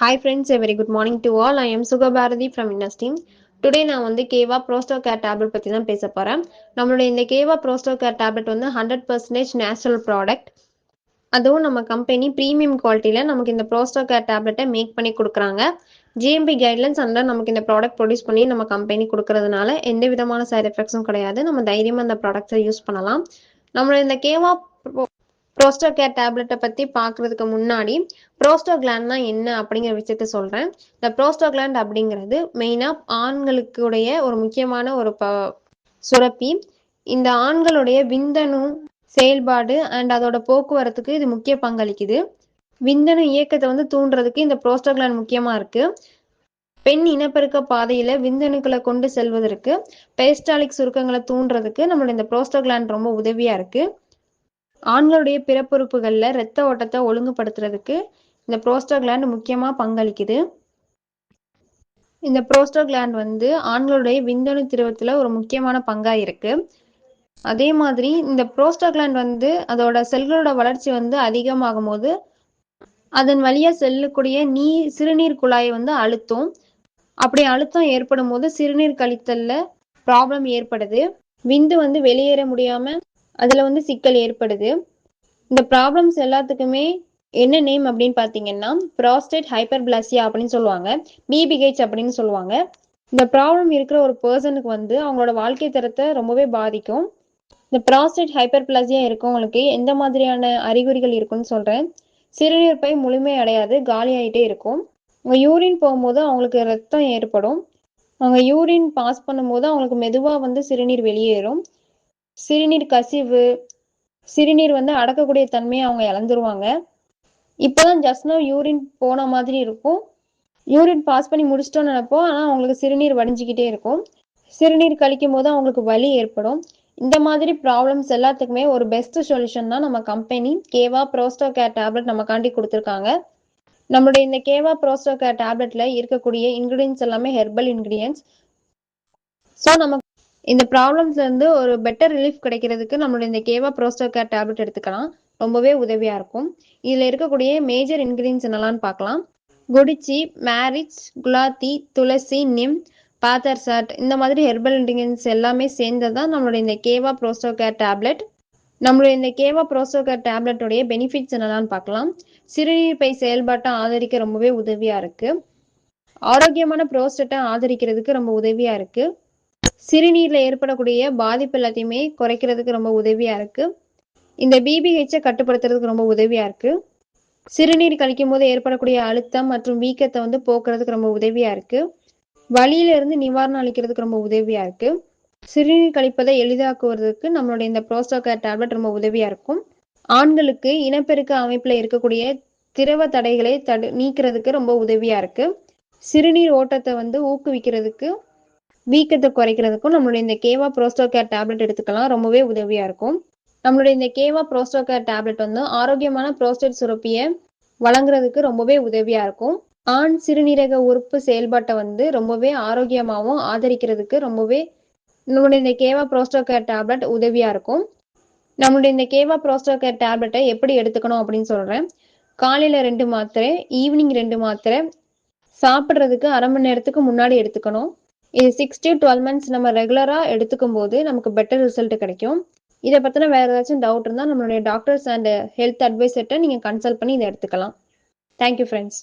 Hi friends, a very good morning to all. I am Sugha Bharati from Innas team. Today நான் வந்து கேவா ப்ரோஸ்டோ care tablet பற்றி தான் பேச போகிறேன். நம்மளுடைய இந்த கேவா ப்ரோஸ்டோ கேர் டேப்லெட் வந்து 100% நேச்சுரல் ப்ராடக்ட். அதுவும் நம்ம கம்பெனி ப்ரீமியம் குவாலிட்டியில் நமக்கு இந்த ப்ரோஸ்டோ கேர் டேப்லெட்டை மேக் பண்ணி கொடுக்குறாங்க. ஜிஎம்பி கைட்லைன்ஸ் அண்டர் நமக்கு இந்த ப்ராடக்ட் ப்ரொடியூஸ் பண்ணி நம்ம கம்பெனி கொடுக்கறதுனால எந்த விதமான சைட் எஃபெக்ட்ஸும் கிடையாது. நம்ம தைரியமாக இந்த ப்ராடக்ட்ஸை யூஸ் பண்ணலாம். நம்மளுடைய இந்த கேவா ப்ரோஸ்டோ கேர் டேப்லெட்டை பற்றி பார்க்குறதுக்கு முன்னாடி ப்ரோஸ்டோகிளாண்ட்னா என்ன அப்படிங்கிற விஷயத்த சொல்கிறேன். இந்த ப்ரோஸ்டோகிளாண்ட் அப்படிங்கிறது மெயினாக ஆண்களுக்குடைய ஒரு முக்கியமான ஒரு சுரப்பி. இந்த ஆண்களுடைய விந்தணு செயல்பாடு அண்ட் அதோட போக்குவரத்துக்கு இது முக்கிய பங்களிக்குது. விந்தணு இயக்கத்தை வந்து தூண்டுறதுக்கு இந்த ப்ரோஸ்டோகிளாண்ட் முக்கியமாக இருக்குது. பெண் இனப்பெருக்க பாதையில் விந்தணுக்களை கொண்டு செல்வதற்கு பெரிஸ்டாலிக் சுருக்கங்களை தூண்டுறதுக்கு நம்மளோட இந்த ப்ரோஸ்டோகிளாண்ட் ரொம்ப உதவியாக இருக்குது. ஆண்களுடைய பிறப்புறுப்புகளில் இரத்த ஓட்டத்தை ஒழுங்குபடுத்துறதுக்கு இந்த ப்ரோஸ்டோகிளாண்ட் முக்கியமாக பங்களிக்குது. இந்த ப்ரோஸ்டோகிளாண்ட் வந்து ஆண்களுடைய விந்தணு திரவத்தில் ஒரு முக்கியமான பங்காக இருக்குது. அதே மாதிரி இந்த ப்ரோஸ்டோகிளாண்ட் வந்து அதோட செல்களோட வளர்ச்சி வந்து அதிகமாகும் போது அதன் வழியாக செல்லக்கூடிய சிறுநீர் குழாயை வந்து அழுத்தும். அப்படி அழுத்தம் ஏற்படும் போது சிறுநீர் கழித்தல்ல ப்ராப்ளம் ஏற்படுது. விந்து வந்து வெளியேற முடியாமல் அதில் வந்து சிக்கல் ஏற்படுது. இந்த ப்ராப்ளம்ஸ் எல்லாத்துக்குமே என்ன நேம் அப்படின்னு பார்த்தீங்கன்னா ப்ராஸ்டேட் ஹைப்பர்பிளாசியா அப்படின்னு சொல்லுவாங்க, பிபிஹெச் அப்படின்னு சொல்லுவாங்க. இந்த ப்ராப்ளம் இருக்கிற ஒரு பர்சனுக்கு வந்து அவங்களோட வாழ்க்கை தரத்தை ரொம்பவே பாதிக்கும். இந்த ப்ராஸ்டேட் ஹைப்பர்பிளாசியா இருக்கவங்களுக்கு எந்த மாதிரியான அறிகுறிகள் இருக்குன்னு சொல்கிறேன். சிறுநீர் பை முழுமை அடையாது, காலி ஆகிட்டே இருக்கும். அவங்க யூரின் போகும்போது அவங்களுக்கு ரத்தம் ஏற்படும். அவங்க யூரின் பாஸ் பண்ணும்போது அவங்களுக்கு மெதுவாக வந்து சிறுநீர் வெளியேறும். சிறுநீர் கசிவு, சிறுநீர் வந்து அடக்கக்கூடிய தன்மையை அவங்க இழந்துருவாங்க. இப்போதான் ஜஸ்ட் நோ யூரின் போன மாதிரி இருக்கும். யூரின் பாஸ் பண்ணி முடிச்சிட்டோன்னு நினைப்போம், ஆனால் அவங்களுக்கு சிறுநீர் வடிஞ்சிக்கிட்டே இருக்கும். சிறுநீர் கழிக்கும் போது அவங்களுக்கு வலி ஏற்படும். இந்த மாதிரி ப்ராப்ளம்ஸ் எல்லாத்துக்குமே ஒரு பெஸ்ட் சொல்யூஷன் தான் நம்ம கம்பெனி கேவா ப்ரோஸ்டோ கேர் டேப்லெட் நமக்காண்டி கொடுத்துருக்காங்க. நம்மளுடைய இந்த கேவா ப்ரோஸ்டோ கேர் டேப்லெட்ல இருக்கக்கூடிய இன்கிரீடியன்ஸ் எல்லாமே ஹெர்பல் இன்கிரீடியன்ஸ். ஸோ நம்ம இந்த ப்ராப்ளம்ஸ்ல இருந்து ஒரு பெட்டர் ரிலீஃப் கிடைக்கிறதுக்கு நம்மளுடைய இந்த கேவா ப்ரோஸ்டோ கேர் டேப்லெட் எடுத்துக்கலாம், ரொம்பவே உதவியா இருக்கும். இதுல இருக்கக்கூடிய மேஜர் இன்கிரீடியன்ஸ் என்னெல்லாம் பார்க்கலாம். குடிச்சி, மேரிச், குலாத்தி, துளசி, நிம், பாத்தர்சாட் இந்த மாதிரி ஹெர்பல் இன்கிரீடியன்ஸ் எல்லாமே சேர்ந்தது தான் நம்மளுடைய இந்த கேவா ப்ரோஸ்டோ கேர் டேப்லெட். நம்மளுடைய இந்த கேவா ப்ரோஸ்டோ கேர் டேப்லெட்டோடைய பெனிஃபிட்ஸ் என்னெல்லாம் பார்க்கலாம். சிறுநீர் பை செயல்பாட்டை ஆதரிக்க ரொம்பவே உதவியா இருக்கு. ஆரோக்கியமான புரோஸ்டேட்டை ஆதரிக்கிறதுக்கு ரொம்ப உதவியா இருக்கு. சிறுநீர்ல ஏற்படக்கூடிய பாதிப்பு எல்லாத்தையுமே குறைக்கிறதுக்கு ரொம்ப உதவியா இருக்கு. இந்த பிபிஹெச்சை கட்டுப்படுத்துறதுக்கு ரொம்ப உதவியா இருக்கு. சிறுநீர் கழிக்கும் போது ஏற்படக்கூடிய அழுத்தம் மற்றும் வீக்கத்தை வந்து போக்குறதுக்கு ரொம்ப உதவியா இருக்கு. வலியில இருந்து நிவாரணம் அளிக்கிறதுக்கு ரொம்ப உதவியா இருக்கு. சிறுநீர் கழிப்பதை எளிதாக்குவதற்கு நம்மளுடைய இந்த ப்ரோஸ்டோ கேர் டேப்லெட் ரொம்ப உதவியா இருக்கும். ஆண்களுக்கு இனப்பெருக்க அமைப்புல இருக்கக்கூடிய திரவ தடைகளை நீக்கிறதுக்கு ரொம்ப உதவியா இருக்கு. சிறுநீர் ஓட்டத்தை வந்து ஊக்குவிக்கிறதுக்கு, வீக்கத்தை குறைக்கிறதுக்கும் நம்மளுடைய இந்த கேவா ப்ரோஸ்டோ கேர் டேப்லெட் எடுத்துக்கலாம், ரொம்பவே உதவியா இருக்கும். நம்மளுடைய இந்த கேவா ப்ரோஸ்டோ கேர் டேப்லெட் வந்து ஆரோக்கியமான புரோஸ்டேட் சுரப்பியை வழங்குறதுக்கு ரொம்பவே உதவியா இருக்கும். ஆண் சிறுநீரக உறுப்பு செயல்பாட்டை வந்து ரொம்பவே ஆரோக்கியமாகவும் ஆதரிக்கிறதுக்கு ரொம்பவே நம்மளுடைய இந்த கேவா ப்ரோஸ்டோ கேர் டேப்லெட் உதவியா இருக்கும். நம்மளுடைய இந்த கேவா ப்ரோஸ்டோ கேர் டேப்லெட்டை எப்படி எடுத்துக்கணும் அப்படின்னு சொல்றேன். காலையில 2 மாத்திரை, ஈவினிங் 2 மாத்திரை, சாப்பிட்றதுக்கு அரை மணி நேரத்துக்கு முன்னாடி எடுத்துக்கணும். இது 6 to 12 months நம்ம ரெகுலரா எடுத்துக்கும் போது நமக்கு பெட்டர் ரிசல்ட் கிடைக்கும். இதை பத்தின வேற ஏதாச்சும் டவுட் இருந்தால் நம்மளுடைய டாக்டர்ஸ் அண்ட் ஹெல்த் அட்வைசர்கிட்ட நீங்க கன்சல்ட் பண்ணி இதை எடுத்துக்கலாம். Thank you friends.